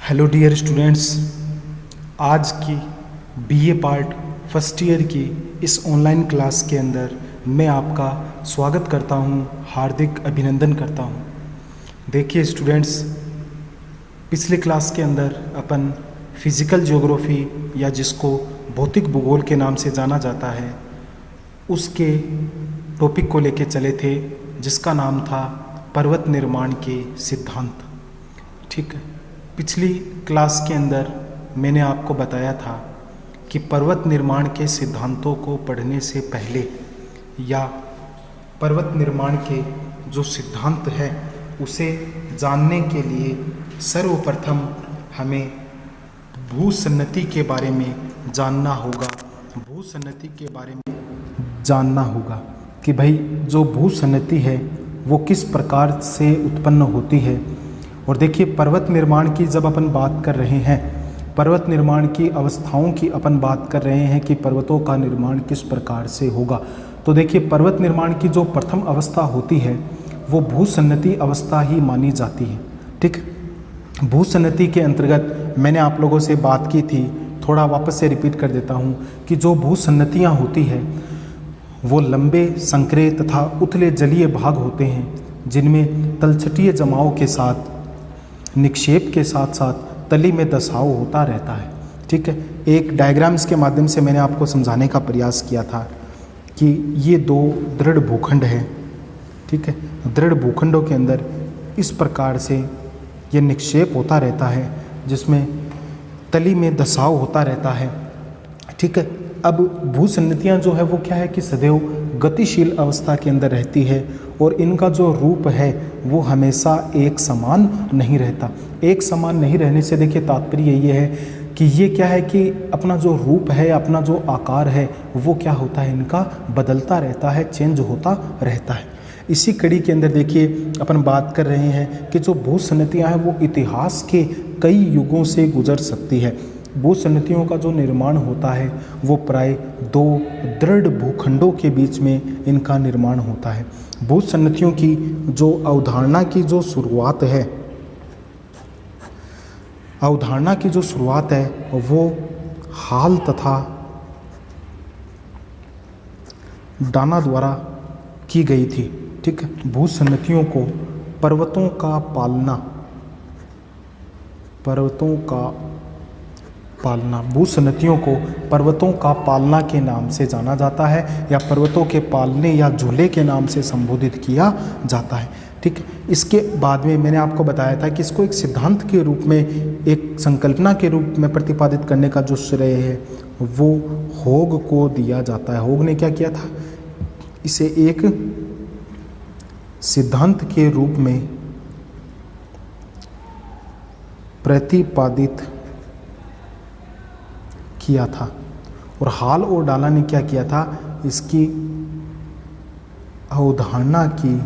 Hello dear students, आज की BA part first year की इस ऑनलाइन क्लास के अंदर मैं आपका स्वागत करता हूं, हार्दिक अभिनंदन करता हूं। देखिए स्टूडेंट्स, पिछले क्लास के अंदर अपन फिज़िकल ज्योग्राफी या जिसको भौतिक भूगोल के नाम से जाना जाता है उसके टॉपिक को लेके चले थे, जिसका नाम था पर्वत निर्माण के सिद्धांत। ठीक है, पिछली क्लास के अंदर मैंने आपको बताया था कि पर्वत निर्माण के सिद्धांतों को पढ़ने से पहले या पर्वत निर्माण के जो सिद्धांत है उसे जानने के लिए सर्वप्रथम हमें भूसन्नति के बारे में जानना होगा। भूसन्नति के बारे में जानना होगा कि भाई जो भूसन्नति है वो किस प्रकार से उत्पन्न होती है। और देखिए, पर्वत निर्माण की जब अपन बात कर रहे हैं, पर्वत निर्माण की अवस्थाओं की अपन बात कर रहे हैं कि पर्वतों का निर्माण किस प्रकार से होगा, तो देखिए पर्वत निर्माण की जो प्रथम अवस्था होती है वो भूसन्नति अवस्था ही मानी जाती है। ठीक, भूसन्नति के अंतर्गत मैंने आप लोगों से बात की थी, थोड़ा वापस से रिपीट कर देता हूँ कि जो भूसन्नतियाँ होती है वो लंबे, संकरे तथा उथले जलीय भाग होते हैं, जिनमें तलछटीय जमाव के साथ, निक्षेप के साथ साथ तली में दसाव होता रहता है। ठीक है, एक डायग्राम्स के माध्यम से मैंने आपको समझाने का प्रयास किया था कि ये दो दृढ़ भूखंड हैं। ठीक है, दृढ़ भूखंडों के अंदर इस प्रकार से ये निक्षेप होता रहता है, जिसमें तली में दसाव होता रहता है। ठीक है, अब भूसन्नतियाँ जो है वो क्या है कि सदैव गतिशील अवस्था के अंदर रहती है और इनका जो रूप है वो हमेशा एक समान नहीं रहता। एक समान नहीं रहने से देखिए तात्पर्य ये है कि ये क्या है कि अपना जो रूप है, अपना जो आकार है वो क्या होता है, इनका बदलता रहता है, चेंज होता रहता है। इसी कड़ी के अंदर देखिए अपन बात कर रहे हैं कि जो भूसन्नतियाँ हैं वो इतिहास के कई युगों से गुजर सकती है। भूसन्नतियों का जो निर्माण होता है वो प्राय दो दृढ़ भूखंडों के बीच में इनका निर्माण होता है। भूसन्नतियों की जो अवधारणा की जो शुरुआत है, अवधारणा की जो शुरुआत है वो हाल तथा डाना द्वारा की गई थी। ठीक है, भूसन्नतियों को पर्वतों का पालना, भूसन्नतियों को पर्वतों का पालना के नाम से जाना जाता है या पर्वतों के पालने या झूले के नाम से संबोधित किया जाता है। ठीक है, इसके बाद में मैंने आपको बताया था कि इसको एक सिद्धांत के रूप में, एक संकल्पना के रूप में प्रतिपादित करने का जो श्रेय है वो होग को दिया जाता है। होग ने क्या किया था, इसे एक सिद्धांत के रूप में प्रतिपादित किया था। और हाल और डाला ने क्या किया था, इसकी अवधारणा की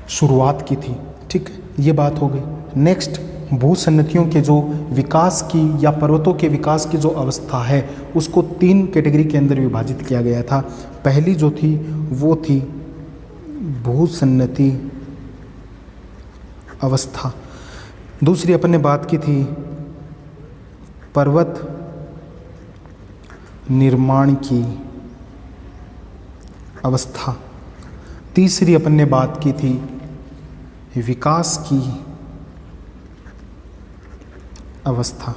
शुरुआत की थी। ठीक, ये बात हो गई। नेक्स्ट, भूसन्नतियों के जो विकास की या पर्वतों के विकास की जो अवस्था है उसको तीन कैटेगरी के अंदर विभाजित किया गया था। पहली जो थी वो थी भूसन्नति अवस्था। दूसरी अपन ने बात की थी पर्वत निर्माण की अवस्था। तीसरी अपन ने बात की थी विकास की अवस्था।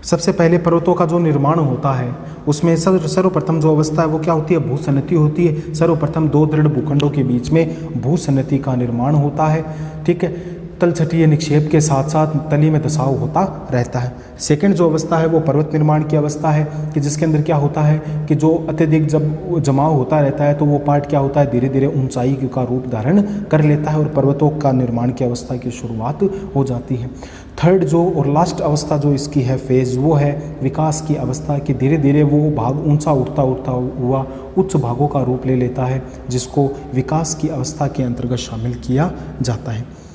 सबसे पहले पर्वतों का जो निर्माण होता है उसमें सर्वप्रथम जो अवस्था है वो क्या होती है, भूसन्नति होती है। सर्वप्रथम दो दृढ़ भूखंडों के बीच में भूसन्नति का निर्माण होता है। ठीक है, तलछटीय निक्षेप के साथ साथ तली में दसाव होता रहता है। सेकंड जो अवस्था है वो पर्वत निर्माण की अवस्था है कि जिसके अंदर क्या होता है कि जो अत्यधिक जब जमाव होता रहता है तो वो पार्ट क्या होता है, धीरे धीरे ऊंचाई का रूप धारण कर लेता है और पर्वतों का निर्माण की अवस्था की शुरुआत हो जाती है। थर्ड जो और लास्ट अवस्था जो इसकी है फेज, वो है विकास की अवस्था कि धीरे धीरे वो भाग ऊंचा उठता हुआ उच्च भागों का रूप ले लेता है, जिसको विकास की अवस्था के अंतर्गत शामिल किया जाता है।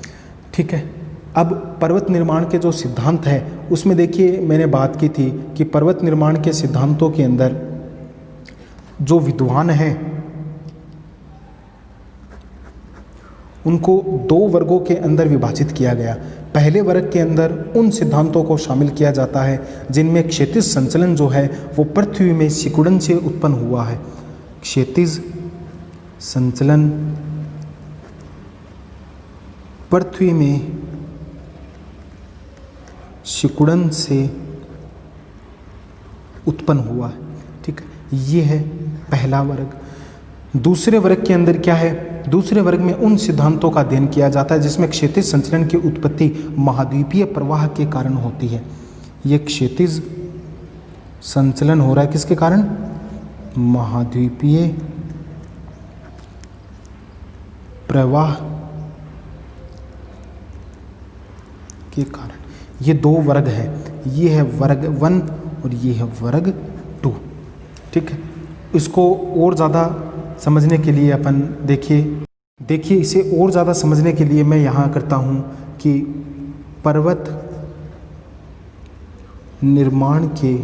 ठीक है, अब पर्वत निर्माण के जो सिद्धांत है उसमें देखिए मैंने बात की थी कि पर्वत निर्माण के सिद्धांतों के अंदर जो विद्वान हैं उनको दो वर्गों के अंदर विभाजित किया गया। पहले वर्ग के अंदर उन सिद्धांतों को शामिल किया जाता है जिनमें क्षैतिज संचलन जो है वो पृथ्वी में सिकुड़न से उत्पन्न हुआ है। क्षैतिज संचलन पृथ्वी में सिकुड़न से उत्पन्न हुआ है। ठीक है, ये है पहला वर्ग। दूसरे वर्ग के अंदर क्या है? दूसरे वर्ग में उन सिद्धांतों का अध्ययन किया जाता है जिसमें क्षैतिज संचलन की उत्पत्ति महाद्वीपीय प्रवाह के कारण होती है। ये क्षैतिज संचलन हो रहा है किसके कारण? महाद्वीपीय प्रवाह के कारण। ये दो वर्ग है, ये है वर्ग 1 और ये है वर्ग 2। ठीक है, इसको और ज़्यादा समझने के लिए अपन देखिए इसे और ज़्यादा समझने के लिए मैं यहाँ करता हूँ कि पर्वत निर्माण के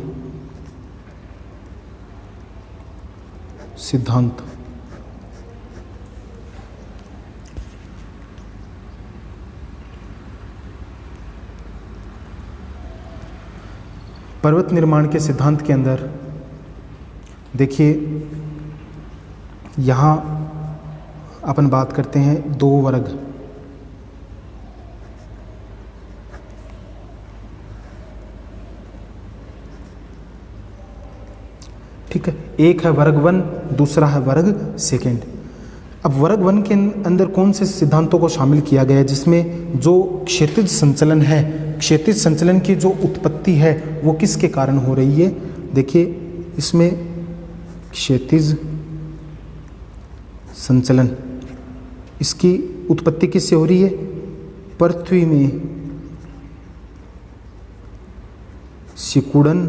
सिद्धांत। पर्वत निर्माण के सिद्धांत के अंदर देखिए यहाँ अपन बात करते हैं दो वर्ग। ठीक है, एक है वर्ग 1, दूसरा है वर्ग 2। अब वर्ग 1 के अंदर कौन से सिद्धांतों को शामिल किया गया है जिसमें जो क्षैतिज संचलन है, क्षैतिज संचलन की जो उत्पत्ति है वो किसके कारण हो रही है? देखिए इसमें क्षैतिज संचलन, इसकी उत्पत्ति किससे हो रही है? पृथ्वी में सिकुड़न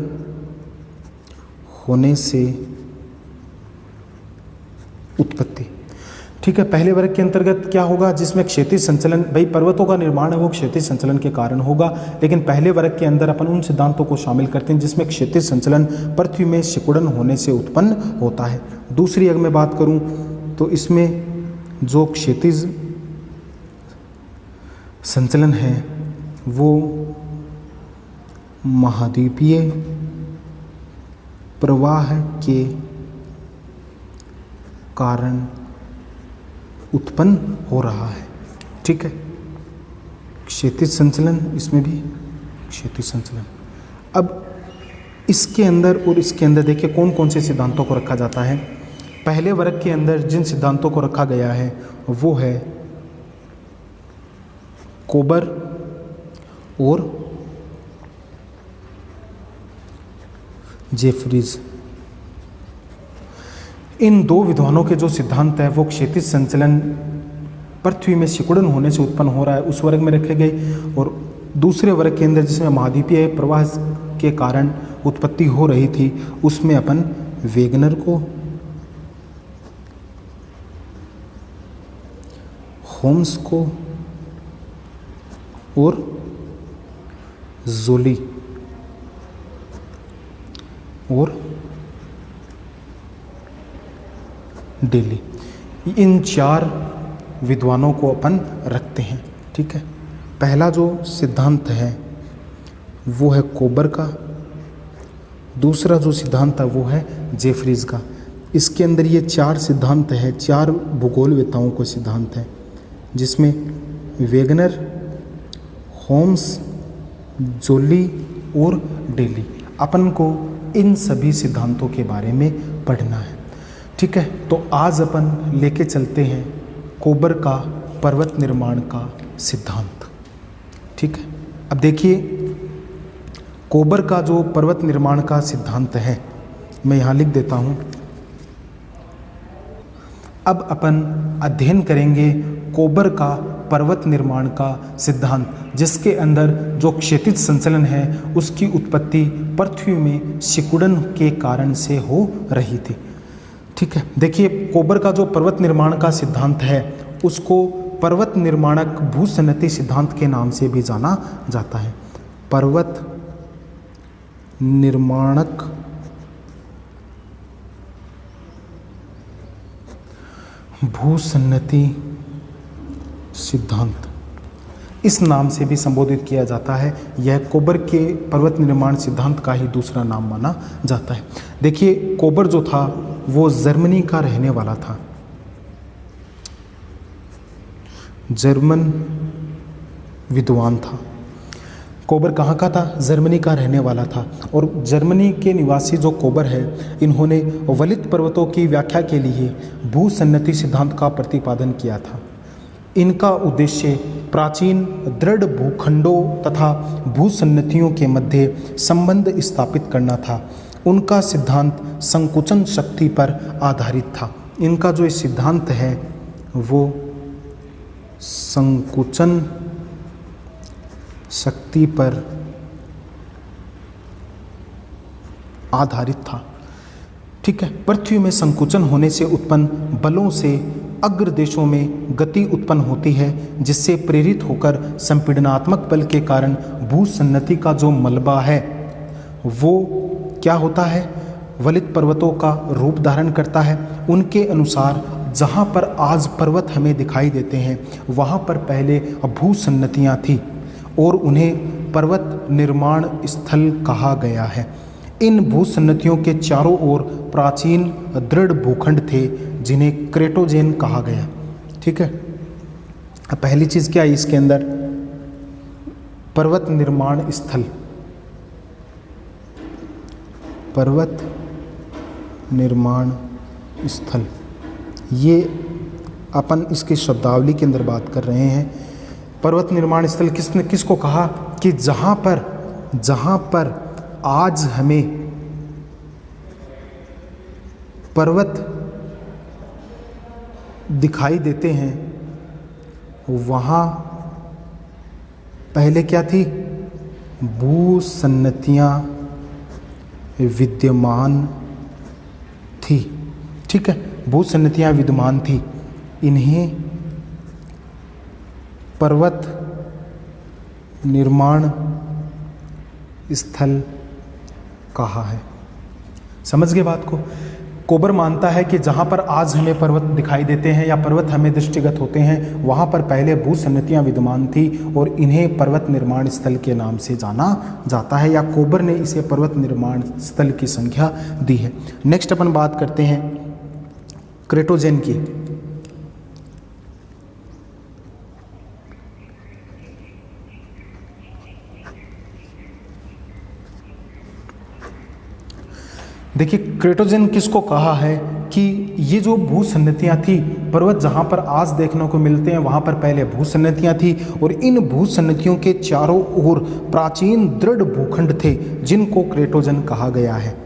होने से उत्पत्ति। ठीक है, पहले वर्ग के अंतर्गत क्या होगा? जिसमें क्षैतिज संचलन, भाई पर्वतों का निर्माण है वो क्षैतिज संचलन के कारण होगा, लेकिन पहले वर्ग के अंदर अपन उन सिद्धांतों को शामिल करते हैं जिसमें क्षैतिज संचलन पृथ्वी में सिकुड़न होने से उत्पन्न होता है। दूसरी अगर मैं बात करूं तो इसमें जो क्षैतिज संचलन है वो महाद्वीपीय प्रवाह के कारण उत्पन्न हो रहा है। ठीक है, क्षैतिज संचलन, इसमें भी क्षैतिज संचलन। अब इसके अंदर और इसके अंदर देखिए कौन कौन से सिद्धांतों को रखा जाता है। पहले वर्ग के अंदर जिन सिद्धांतों को रखा गया है वो है कोबर और जेफरीज। इन दो विद्वानों के जो सिद्धांत है वो क्षैतिज संचलन पृथ्वी में सिकुड़न होने से उत्पन्न हो रहा है उस वर्ग में रखे गए, और दूसरे वर्ग के अंदर जिसमें महाद्वीपीय प्रवाह के कारण उत्पत्ति हो रही थी उसमें अपन वेगनर को, होम्स को और जोली और डेली, इन 4 विद्वानों को अपन रखते हैं। ठीक है, पहला जो सिद्धांत है वो है कोबर का, दूसरा जो सिद्धांत है वो है जेफरीज का। इसके अंदर ये 4 सिद्धांत है, 4 भूगोलवेताओं को सिद्धांत है जिसमें वेगनर, होम्स, जोली और डेली। अपन को इन सभी सिद्धांतों के बारे में पढ़ना है। ठीक है, तो आज अपन लेके चलते हैं कोबर का पर्वत निर्माण का सिद्धांत। ठीक है, अब देखिए कोबर का जो पर्वत निर्माण का सिद्धांत है मैं यहाँ लिख देता हूँ। अब अपन अध्ययन करेंगे कोबर का पर्वत निर्माण का सिद्धांत जिसके अंदर जो क्षैतिज संचलन है उसकी उत्पत्ति पृथ्वी में सिकुड़न के कारण से हो रही थी। ठीक है, देखिए कोबर का जो पर्वत निर्माण का सिद्धांत है उसको पर्वत निर्माणक भूसन्नति सिद्धांत के नाम से भी जाना जाता है। पर्वत निर्माणक भूसन्नति सिद्धांत इस नाम से भी संबोधित किया जाता है। यह कोबर के पर्वत निर्माण सिद्धांत का ही दूसरा नाम माना जाता है। देखिए, कोबर जो था वो जर्मनी का रहने वाला था, जर्मन विद्वान था। कोबर कहाँ का था? जर्मनी का रहने वाला था। और जर्मनी के निवासी जो कोबर है, इन्होंने वलित पर्वतों की व्याख्या के लिए भूसन्नति सिद्धांत का प्रतिपादन किया था। इनका उद्देश्य प्राचीन दृढ़ भूखंडों तथा भूसन्नतियों के मध्य संबंध स्थापित करना था। उनका सिद्धांत संकुचन शक्ति पर आधारित था। इनका जो सिद्धांत है वो संकुचन शक्ति पर आधारित था। ठीक है। पृथ्वी में संकुचन होने से उत्पन्न बलों से अग्र देशों में गति उत्पन्न होती है, जिससे प्रेरित होकर संपीड़नात्मक बल के कारण भूसन्नति का जो मलबा है वो क्या होता है? वलित पर्वतों का रूप धारण करता है। उनके अनुसार जहाँ पर आज पर्वत हमें दिखाई देते हैं वहाँ पर पहले भूसन्नतियाँ थी और उन्हें पर्वत निर्माण स्थल कहा गया है। इन भूसन्नतियों के चारों ओर प्राचीन दृढ़ भूखंड थे जिन्हें क्रेटोजेन कहा गया। ठीक है। अब पहली चीज़ क्या है इसके अंदर? पर्वत निर्माण स्थल। पर्वत निर्माण स्थल, ये अपन इसकी शब्दावली के अंदर बात कर रहे हैं। पर्वत निर्माण स्थल किसने किसको कहा? कि जहाँ पर आज हमें पर्वत दिखाई देते हैं वहाँ पहले क्या थी? भूसन्नतियाँ विद्यमान थी। ठीक है। भूसन्नतियाँ विद्यमान थी। इन्हें पर्वत निर्माण स्थल कहा है। समझ गए बात को? कोबर मानता है कि जहाँ पर आज हमें पर्वत दिखाई देते हैं या पर्वत हमें दृष्टिगत होते हैं वहाँ पर पहले भूसन्नतियाँ विद्यमान थी और इन्हें पर्वत निर्माण स्थल के नाम से जाना जाता है, या कोबर ने इसे पर्वत निर्माण स्थल की संख्या दी है। नेक्स्ट अपन बात करते हैं क्रेटोजेन की। देखिए, क्रेटोजेन किसको कहा है? कि ये जो भूसन्नतियाँ थी, पर्वत जहाँ पर आज देखने को मिलते हैं वहाँ पर पहले भूसन्नतियाँ थी और इन भूसन्नतियों के चारों ओर प्राचीन दृढ़ भूखंड थे जिनको क्रेटोजेन कहा गया है।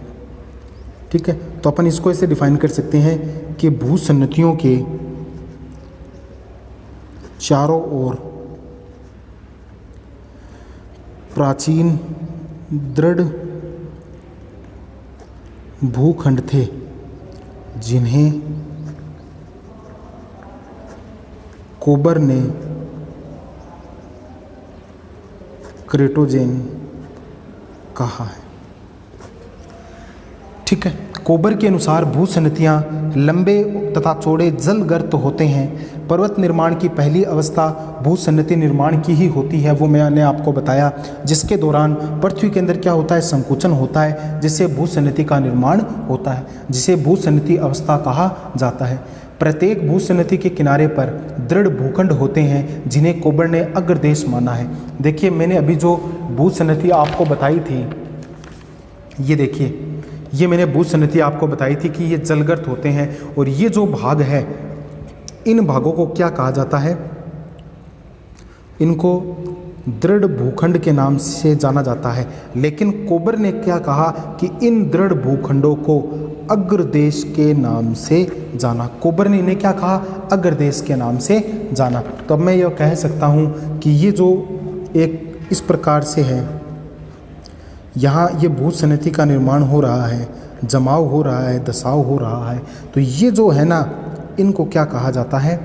ठीक है। तो अपन इसको ऐसे डिफाइन कर सकते हैं कि भूसन्नतियों के चारों ओर प्राचीन दृढ़ भूखंड थे जिन्हें कोबर ने क्रेटोजेन कहा है। ठीक है। कोबर के अनुसार भूसन्नतियाँ लंबे तथा चौड़े जलगर्त होते हैं। पर्वत निर्माण की पहली अवस्था भूसन्नति निर्माण की ही होती है, वो मैंने आपको बताया, जिसके दौरान पृथ्वी के अंदर क्या होता है? संकुचन होता है, जिससे भूसन्नति का निर्माण होता है, जिसे भूसन्नति अवस्था कहा जाता है। प्रत्येक भूसन्नति के किनारे पर दृढ़ भूखंड होते हैं जिन्हें कोबर ने अग्रदेश माना है। देखिए, मैंने अभी जो भूसन्नति आपको बताई थी, ये देखिए, ये मैंने भूसन्नति आपको बताई थी कि ये जलगर्त होते हैं और ये जो भाग है, इन भागों को क्या कहा जाता है? इनको दृढ़ भूखंड के नाम से जाना जाता है। लेकिन कोबर ने क्या कहा कि इन दृढ़ भूखंडों को अग्रदेश के नाम से जाना। कोबर ने इन्हें क्या कहा? अग्रदेश के नाम से जाना। तो अब मैं यह कह सकता हूँ कि ये जो एक इस प्रकार से है, यहाँ ये भूसन्नति का निर्माण हो रहा है, जमाव हो रहा है, दसाव हो रहा है, तो ये जो है ना, इनको क्या कहा जाता है?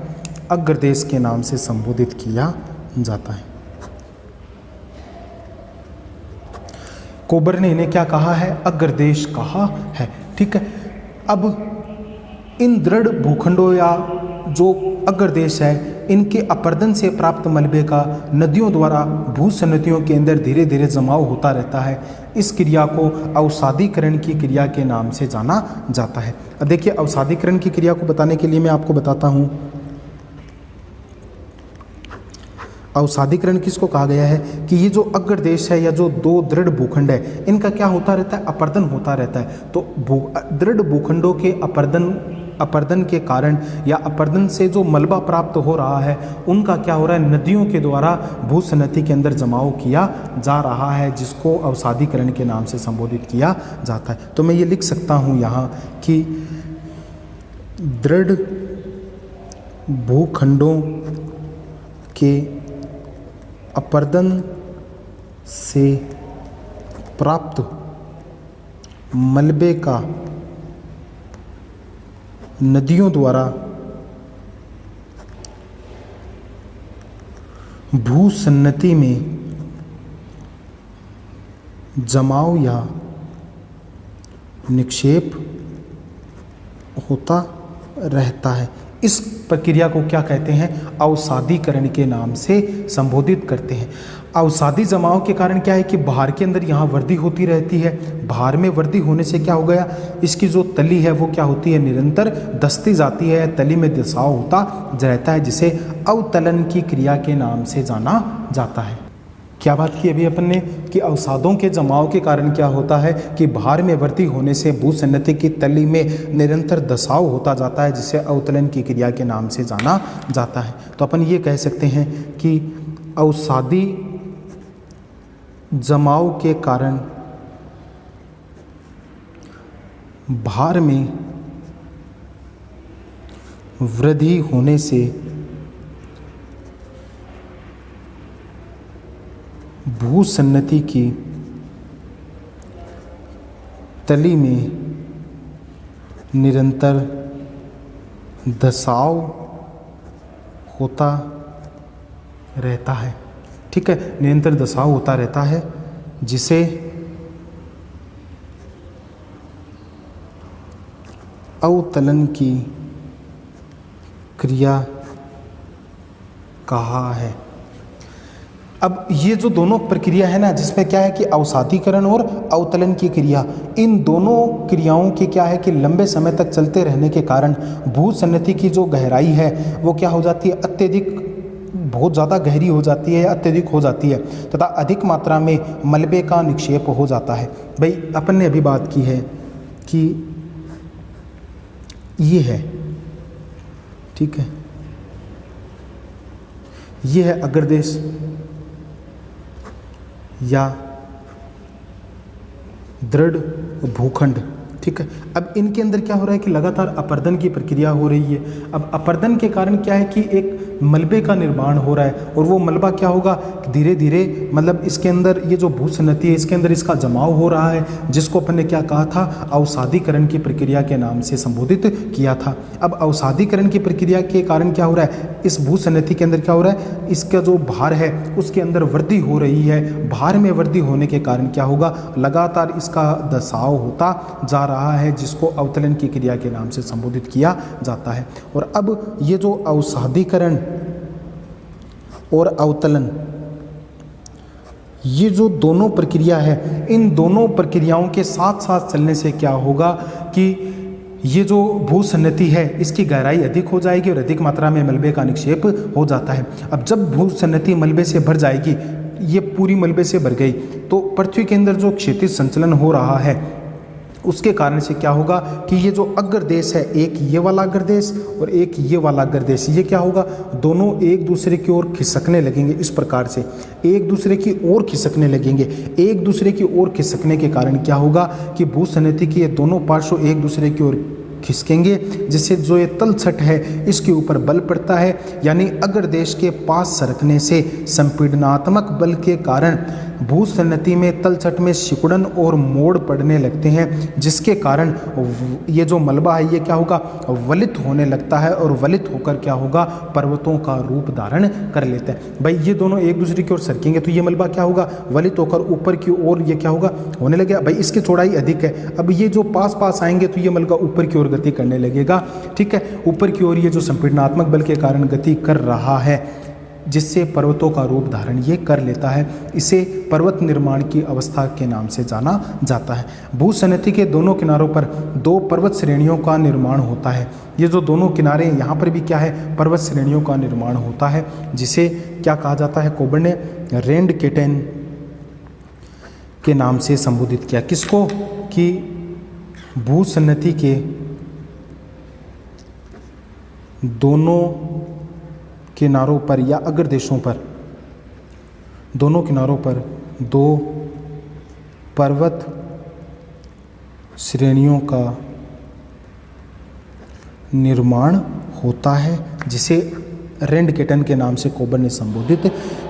अग्रदेश के नाम से संबोधित किया जाता है। कोबर ने इन्हें क्या कहा है? अग्रदेश कहा है। ठीक है। अब इन दृढ़ भूखंडों या जो अग्रदेश है इनके अपर्दन से प्राप्त मलबे का नदियों द्वारा भूसन्नतियों के अंदर धीरे धीरे जमाव होता रहता है। इस क्रिया को अवसादीकरण की क्रिया के नाम से जाना जाता है। अब देखिए, अवसादीकरण की क्रिया को बताने के लिए मैं आपको बताता हूँ। अवसादीकरण किसको कहा गया है कि ये जो अग्रदेश है या जो दो दृढ़ भूखंड है, इनका क्या होता रहता है, अपर्दन होता रहता है। तो दृढ़ भूखंडों के अपर्दन के कारण या अपर्दन से जो मलबा प्राप्त हो रहा है, उनका क्या हो रहा है, नदियों के द्वारा भूसन्नति के अंदर जमाव किया जा रहा है, जिसको अवसादीकरण के नाम से संबोधित किया जाता है। तो मैं ये लिख सकता हूँ यहाँ कि दृढ़ भूखंडों के अपर्दन से प्राप्त मलबे का नदियों द्वारा भूसन्नति में जमाव या निक्षेप होता रहता है। इस प्रक्रिया को क्या कहते हैं, अवसादीकरण के नाम से संबोधित करते हैं। अवसादी जमाव के कारण क्या है कि भार के अंदर यहाँ वृद्धि होती रहती है। भार में वृद्धि होने से क्या हो गया, इसकी जो तली है वो क्या होती है, निरंतर दसती जाती है, तली में दसाव होता रहता है, जिसे अवतलन की क्रिया के नाम से जाना जाता है। क्या बात की अभी अपन ने कि अवसादों के जमाव के कारण क्या होता है कि भार में वृद्धि होने से भूसन्नति की तली में निरंतर दसाव होता जाता है, जिसे अवतलन की क्रिया के नाम से जाना जाता है। तो अपन ये कह सकते हैं कि अवसादी जमाव के कारण भार में वृद्धि होने से भूसन्नति की तली में निरंतर दसाव होता रहता है। ठीक है, निरंतर दसाव होता रहता है, जिसे अवतलन की क्रिया कहा है। अब ये जो दोनों प्रक्रिया है ना, जिसमें क्या है कि अवसादीकरण और अवतलन की क्रिया, इन दोनों क्रियाओं की क्या है कि लंबे समय तक चलते रहने के कारण भूसन्नति की जो गहराई है वो क्या हो जाती है, अत्यधिक बहुत ज़्यादा गहरी हो जाती है, अत्यधिक हो जाती है, तथा अधिक मात्रा में मलबे का निक्षेप हो जाता है। भाई अपन ने अभी बात की है कि ये है, ठीक है, ये है अग्रदेश या दृढ़ भूखंड। ठीक है, अब इनके अंदर क्या हो रहा है कि लगातार अपर्दन की प्रक्रिया हो रही है। अब अपर्दन के कारण क्या है कि एक मलबे का निर्माण हो रहा है, और वो मलबा क्या होगा, धीरे धीरे मतलब इसके अंदर ये जो भूसन्नति है इसके अंदर इसका जमाव हो रहा है, जिसको अपन ने क्या कहा था, अवसादीकरण की प्रक्रिया के नाम से संबोधित किया था। अब अवसादीकरण की प्रक्रिया के कारण क्या हो रहा है, इस भूसन्नति के अंदर क्या हो रहा है, इसका जो भार है उसके अंदर वृद्धि हो रही है। भार में वृद्धि होने के कारण क्या होगा, लगातार इसका दसाव होता जा रहा है, जिसको अवतलन की क्रिया के नाम से संबोधित किया जाता है। और अब ये जो अवसादीकरण और अवतलन, ये जो दोनों प्रक्रिया है, इन दोनों प्रक्रियाओं के साथ साथ चलने से क्या होगा कि ये जो भूसन्नति है इसकी गहराई अधिक हो जाएगी और अधिक मात्रा में मलबे का निक्षेप हो जाता है। अब जब भूसन्नति मलबे से भर जाएगी, ये पूरी मलबे से भर गई, तो पृथ्वी के अंदर जो क्षैतिज संचलन हो रहा है उसके कारण से क्या होगा कि ये जो अग्रदेश है, एक ये वाला अग्रदेश और एक ये वाला अग्रदेश, ये क्या होगा, दोनों एक दूसरे की ओर खिसकने लगेंगे। इस प्रकार से एक दूसरे की ओर खिसकने लगेंगे। एक दूसरे की ओर खिसकने के कारण क्या होगा कि भूसन्नति के ये दोनों पार्श्व एक दूसरे की ओर खिसकेंगे, जिससे जो ये तलछट है इसके ऊपर बल पड़ता है, यानी अग्रदेश के पास सरकने से संपीड़नात्मक बल के कारण भूसन्नति में तलछट में सिकुड़न और मोड़ पड़ने लगते हैं, जिसके कारण ये जो मलबा है ये क्या होगा, वलित होने लगता है, और वलित होकर क्या होगा, पर्वतों का रूप धारण कर लेता है। भाई ये दोनों एक दूसरे की ओर सरकेंगे तो ये मलबा क्या होगा, वलित होकर ऊपर की ओर ये क्या होगा, होने लगेगा। भाई इसकी चौड़ाई अधिक है, अब ये जो पास पास आएंगे तो ये मलबा ऊपर की ओर गति करने लगेगा। ठीक है, ऊपर की ओर ये जो संपीड़नात्मक बल के कारण गति कर रहा है, जिससे पर्वतों का रूप धारण ये कर लेता है, इसे पर्वत निर्माण की अवस्था के नाम से जाना जाता है। भूसन्निधि के दोनों किनारों पर दो पर्वत श्रेणियों का निर्माण होता है। ये जो दोनों किनारे हैं, यहाँ पर भी क्या है, पर्वत श्रेणियों का निर्माण होता है, जिसे क्या कहा जाता है, कोबर ने रेंड केटन के नाम से संबोधित किया। किसको? कि भूसन्निधि के दोनों किनारों पर या अग्रदेशों पर, दोनों किनारों पर दो पर्वत श्रेणियों का निर्माण होता है, जिसे रेंड केटन के नाम से कोबर ने संबोधित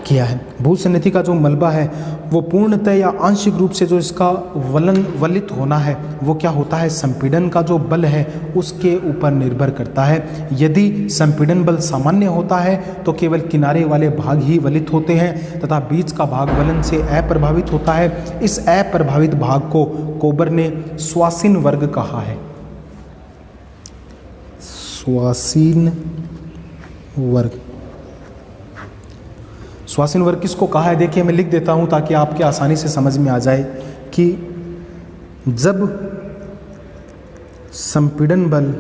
किया है। भूसन्निधि का जो मलबा है वो पूर्णतः या आंशिक रूप से जो इसका वलित होना है वो क्या होता है, संपीड़न का जो बल है उसके ऊपर निर्भर करता है। यदि संपीड़न बल सामान्य होता है तो केवल किनारे वाले भाग ही वलित होते हैं तथा बीच का भाग वलन से अप्रभावित होता है। इस अप्रभावित भाग को कोबर ने स्वासीन वर्ग कहा है। स्वासीन वर्ग, स्वासीन वर्ग किसको कहा है? देखिए मैं लिख देता हूं ताकि आपके आसानी से समझ में आ जाए कि जब संपीड़न बल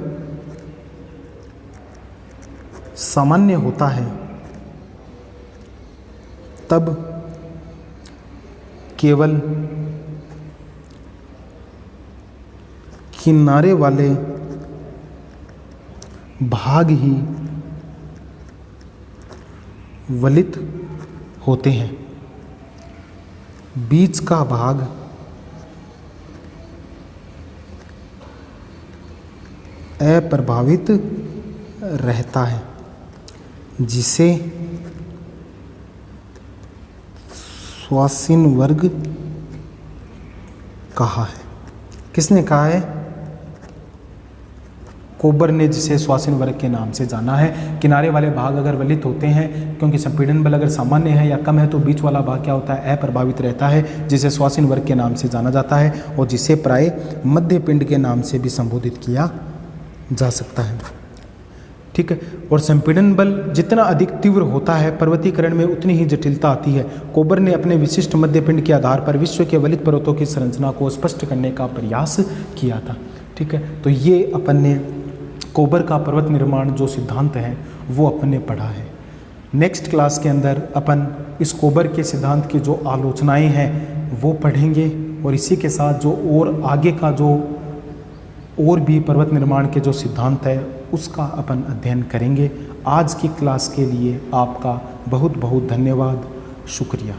सामान्य होता है तब केवल किनारे वाले भाग ही वलित होते हैं, बीच का भाग अप्रभावित रहता है, जिसे स्वासीन वर्ग कहा है। किसने कहा है? कोबर ने, जिसे स्वासीन वर्ग के नाम से जाना है। किनारे वाले भाग अगर वलित होते हैं, क्योंकि संपीड़न बल अगर सामान्य है या कम है, तो बीच वाला भाग क्या होता है, अप्रभावित रहता है, जिसे स्वासीन वर्ग के नाम से जाना जाता है और जिसे प्राय मध्य पिंड के नाम से भी संबोधित किया जा सकता है। ठीक है, और संपीड़न बल जितना अधिक तीव्र होता है, पर्वतीकरण में उतनी ही जटिलता आती है। कोबर ने अपने विशिष्ट मध्य पिंड के आधार पर विश्व के वलित पर्वतों की संरचना को स्पष्ट करने का प्रयास किया था। ठीक है, तो ये अपन ने कोबर का पर्वत निर्माण जो सिद्धांत है वो अपन ने पढ़ा है। नेक्स्ट क्लास के अंदर अपन इस कोबर के सिद्धांत की जो आलोचनाएं हैं वो पढ़ेंगे और इसी के साथ जो और आगे का जो और भी पर्वत निर्माण के जो सिद्धांत है उसका अपन अध्ययन करेंगे। आज की क्लास के लिए आपका बहुत बहुत धन्यवाद, शुक्रिया।